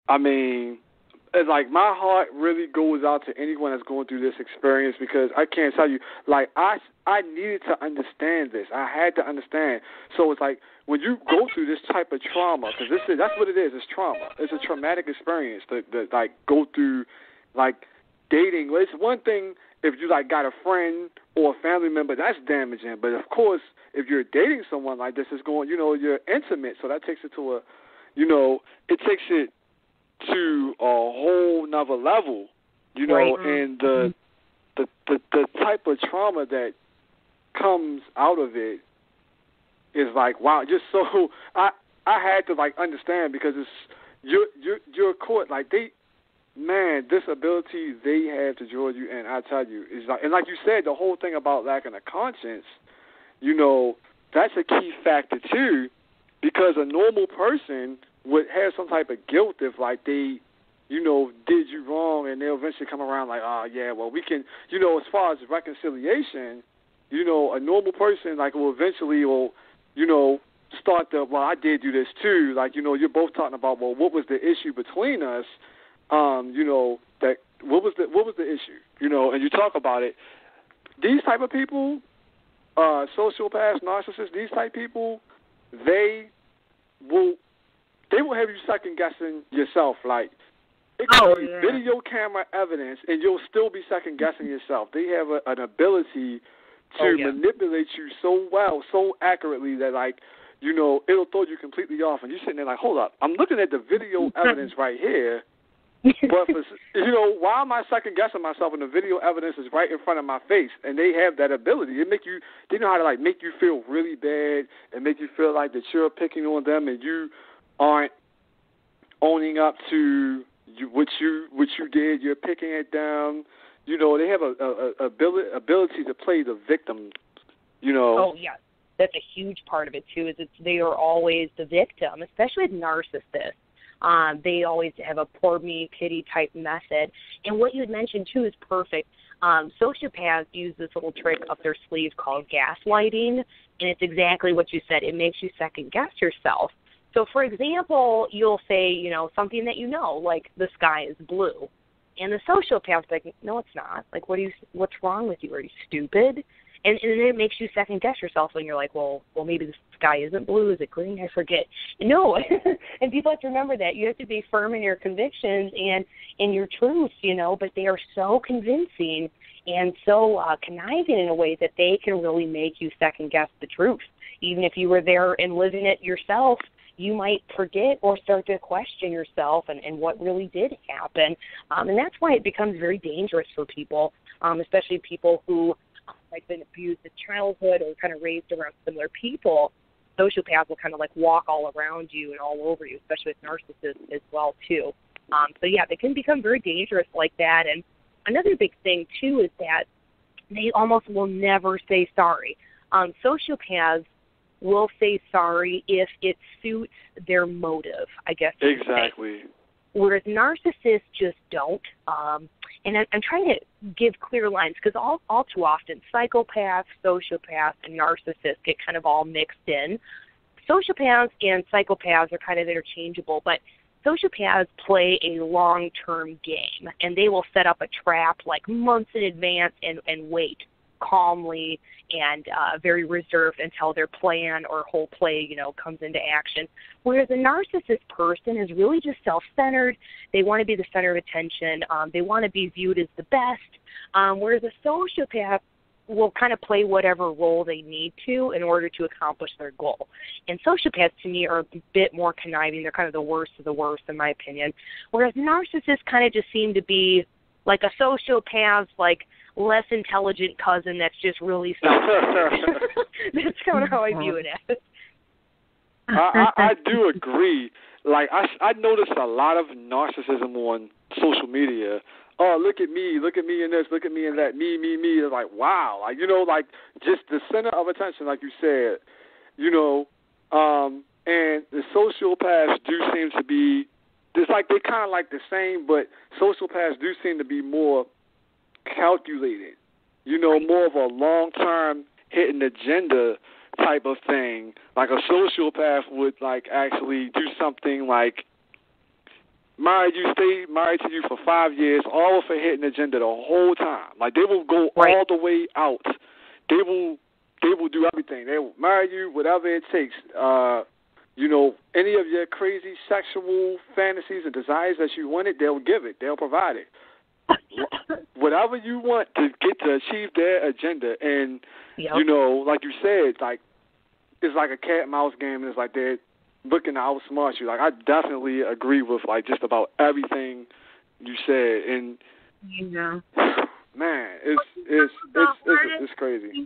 I mean, it's like my heart really goes out to anyone that's going through this experience because I can't tell you, like I needed to understand this. I had to understand. So it's like when you go through this type of trauma, because that's what it is. It's trauma. It's a traumatic experience to like go through, like dating. Well, it's one thing if you like got a friend or a family member, that's damaging. But of course, if you're dating someone like this, it's going, you're intimate, so that takes it to a, it takes it to a whole nother level, right. And the type of trauma that comes out of it is like, wow, just so I had to like understand because it's you're caught like this ability they have to draw you in, I tell you, is like, and like you said, the whole thing about lacking a conscience, that's a key factor too, because a normal person would have some type of guilt if, like, they, did you wrong, and they'll eventually come around like, oh, yeah, well, we can, as far as reconciliation, a normal person, like, will eventually, start the, well, I did do this too. Like, you're both talking about, well, what was the issue between us? That what was the issue? And you talk about it. These type of people, sociopaths, narcissists, these type of people, they will have you second guessing yourself. Like, it could be video camera evidence, and you'll still be second guessing yourself. They have an ability to manipulate you so well, so accurately that, like, it'll throw you completely off, and you're sitting there like, hold up, I'm looking at the video evidence right here, but why am I second guessing myself when the video evidence is right in front of my face? And they have that ability. They know how to like make you feel really bad and make you feel like that you're picking on them and you aren't owning up to what you did. You're picking it down. They have a ability to play the victim. Oh yeah, that's a huge part of it too. Is they are always the victim, especially with narcissists. They always have a poor me, pity type method. And what you had mentioned, too, is perfect. Sociopaths use this little trick up their sleeve called gaslighting, and it's exactly what you said. It makes you second-guess yourself. So, for example, you'll say, something that like the sky is blue. And the sociopath's like, no, it's not. Like, what's wrong with you? Are you stupid? And then it makes you second-guess yourself, and you're like, well, maybe the sky isn't blue. Is it green? I forget. No, and people have to remember that. You have to be firm in your convictions and in your truths, but they are so convincing and so conniving in a way that they can really make you second-guess the truth. Even if you were there and living it yourself, you might forget or start to question yourself and what really did happen. And that's why it becomes very dangerous for people, especially people who like been abused in childhood or kind of raised around similar people. Sociopaths will kind of like walk all around you and all over you, especially with narcissists as well too. So yeah, they can become very dangerous like that. And another big thing too is that they almost will never say sorry. Sociopaths will say sorry if it suits their motive, I guess. Exactly. Whereas narcissists just don't. And I'm trying to give clear lines because all too often psychopaths, sociopaths, and narcissists get kind of all mixed in. Sociopaths and psychopaths are kind of interchangeable, but sociopaths play a long-term game, and they will set up a trap like months in advance and wait calmly and very reserved until their plan or whole play, comes into action. Whereas a narcissist person is really just self-centered. They want to be the center of attention. They want to be viewed as the best. Whereas a sociopath will kind of play whatever role they need to in order to accomplish their goal. And sociopaths, to me, are a bit more conniving. They're kind of the worst of the worst, in my opinion. Whereas narcissists kind of just seem to be like a sociopath's, like, less intelligent cousin that's just really self-centered. That's kind of how I view it as. I do agree. Like, I noticed a lot of narcissism on social media. Oh, look at me in this, look at me in that, me. It's like, wow. Like, like just the center of attention, like you said, and the sociopaths do seem to be, it's like they're kind of like the same, but sociopaths do seem to be more calculated, more of a long-term hidden agenda type of thing. Like a sociopath would like actually do something like married you, stay married to you for 5 years, all for hitting the agenda the whole time. Like, they will go all the way out. They will do everything. They will marry you, whatever it takes. You know, any of your crazy sexual fantasies and desires that you wanted, they'll give it. They'll provide it. Whatever you want to get to achieve their agenda. And, you know, like you said, like, it's like a cat and mouse game, and it's like they're looking to outsmart you. Like, I definitely agree with, like, just about everything you said. And, man, it's crazy.